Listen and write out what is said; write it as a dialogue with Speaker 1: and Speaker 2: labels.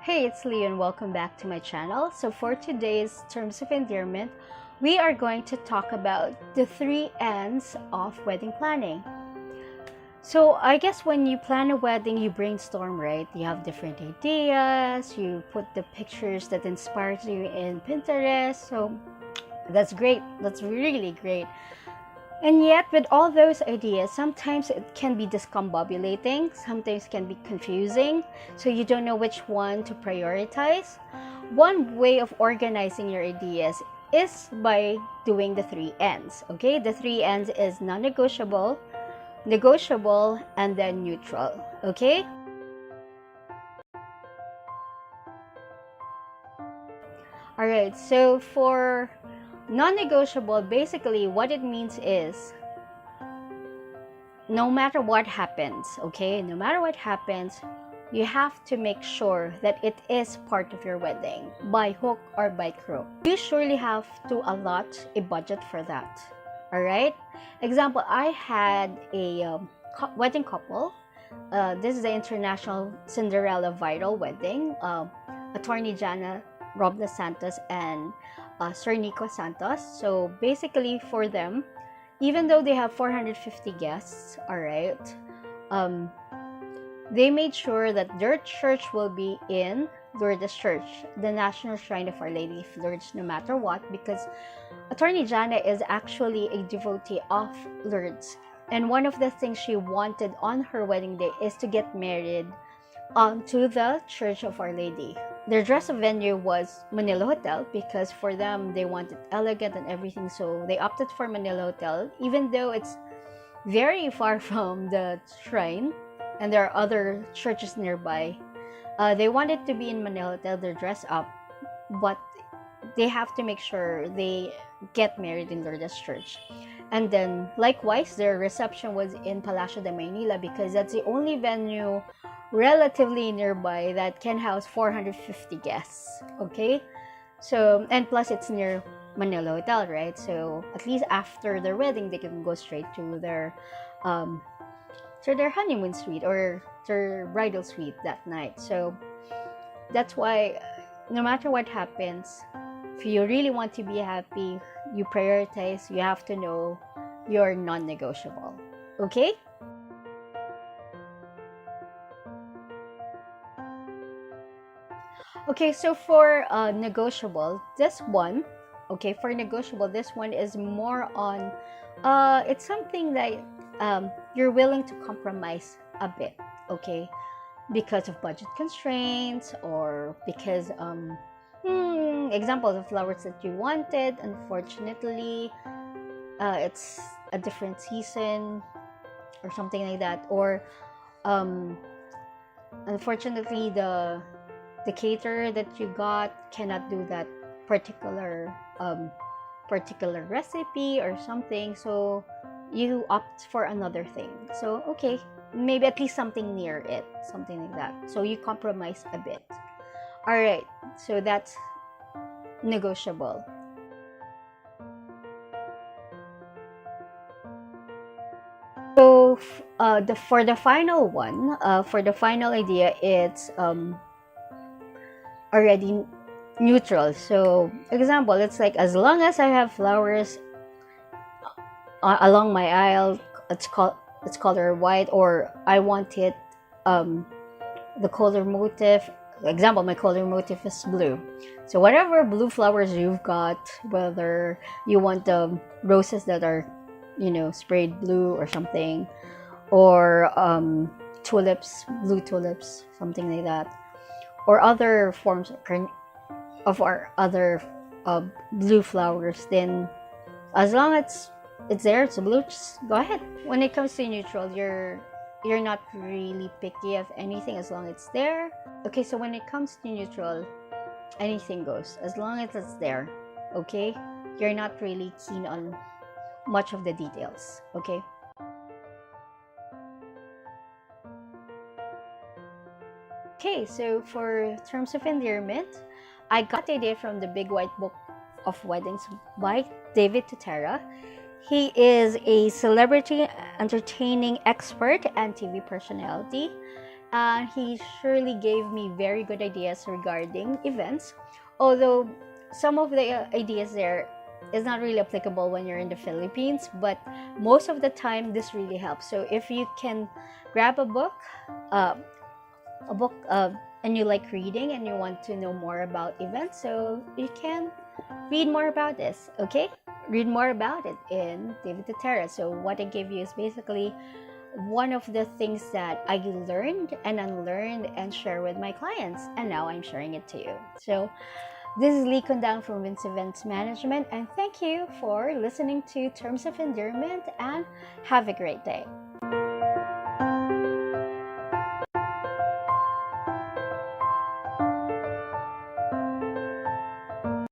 Speaker 1: Hey, it's Lee and welcome back to my channel. So for today's terms of endearment, we are going to talk about the 3 N's of wedding planning. So I guess when you plan a wedding, you brainstorm, right? You have different ideas, you put the pictures that inspires you in Pinterest. So that's great. That's really great. And yet, with all those ideas, sometimes it can be discombobulating, sometimes it can be confusing, so you don't know which one to prioritize. One way of organizing your ideas is by doing the 3 N's, okay? The 3 N's is non-negotiable, negotiable, and then neutral, okay? Alright, so for non-negotiable, basically what it means is no matter what happens, okay, no matter what happens, you have to make sure that it is part of your wedding by hook or by crook. You surely have to allot a budget for that. All right, example, I had a wedding couple. This is the International Cinderella Viral Wedding. Attorney Jana Robles Santos and Sir Nico Santos. So basically for them, even though they have 450 guests, all right, they made sure that their church will be in Lourdes Church, the National Shrine of Our Lady of Lourdes, no matter what, because Attorney Jana is actually a devotee of Lourdes. And one of the things she wanted on her wedding day is to get married to the Church of Our Lady. Their dress venue was Manila Hotel because for them, they wanted elegant and everything. So they opted for Manila Hotel, even though it's very far from the shrine and there are other churches nearby. They wanted to be in Manila Hotel, their dress up, but they have to make sure they get married in Lourdes Church. And then likewise, their reception was in Palacio de Maynila because that's the only venue relatively nearby that can house 450 guests, okay? So, and plus it's near Manila Hotel, right? So at least after their wedding, they can go straight to their honeymoon suite or their bridal suite that night. So that's why no matter what happens, if you really want to be happy, you prioritize, you have to know your non-negotiable, okay? Okay, so for negotiable, this one, okay, for negotiable, this one is more on, it's something that you're willing to compromise a bit, okay, because of budget constraints or because, examples of flowers that you wanted, unfortunately, it's a different season or something like that, or unfortunately, the caterer that you got cannot do that particular recipe or something, so you opt for another thing. So okay, maybe at least something near it, something like that, so you compromise a bit. All right, so that's negotiable. So for the final one, for the final idea, it's already neutral. So example, it's like as long as I have flowers along my aisle, it's color white, or I want it the color motif. Example, my color motif is blue. So whatever blue flowers you've got, whether you want the roses that are, you know, sprayed blue or something, or tulips, blue tulips, something like that, or other forms of our other blue flowers, then as long as it's there, it's blue, just go ahead. When it comes to neutral, you're not really picky of anything as long as it's there. Okay, so when it comes to neutral, anything goes as long as it's there, okay? You're not really keen on much of the details, okay? Okay, so for terms of endearment, I got the idea from the Big White Book of Weddings by David Tutera. He is a celebrity entertaining expert and TV personality. and he surely gave me very good ideas regarding events. Although some of the ideas there is not really applicable when you're in the Philippines, but most of the time this really helps. So if you can grab uh, a book and you like reading and you want to know more about events, so you can read more about this. Okay, read more about it in David Tutera. So what I give you is basically one of the things that I learned and unlearned and share with my clients, and now I'm sharing it to you. So this is Lee Kondang from Vince Events Management, and thank you for listening to Terms of Endearment, and have a great day.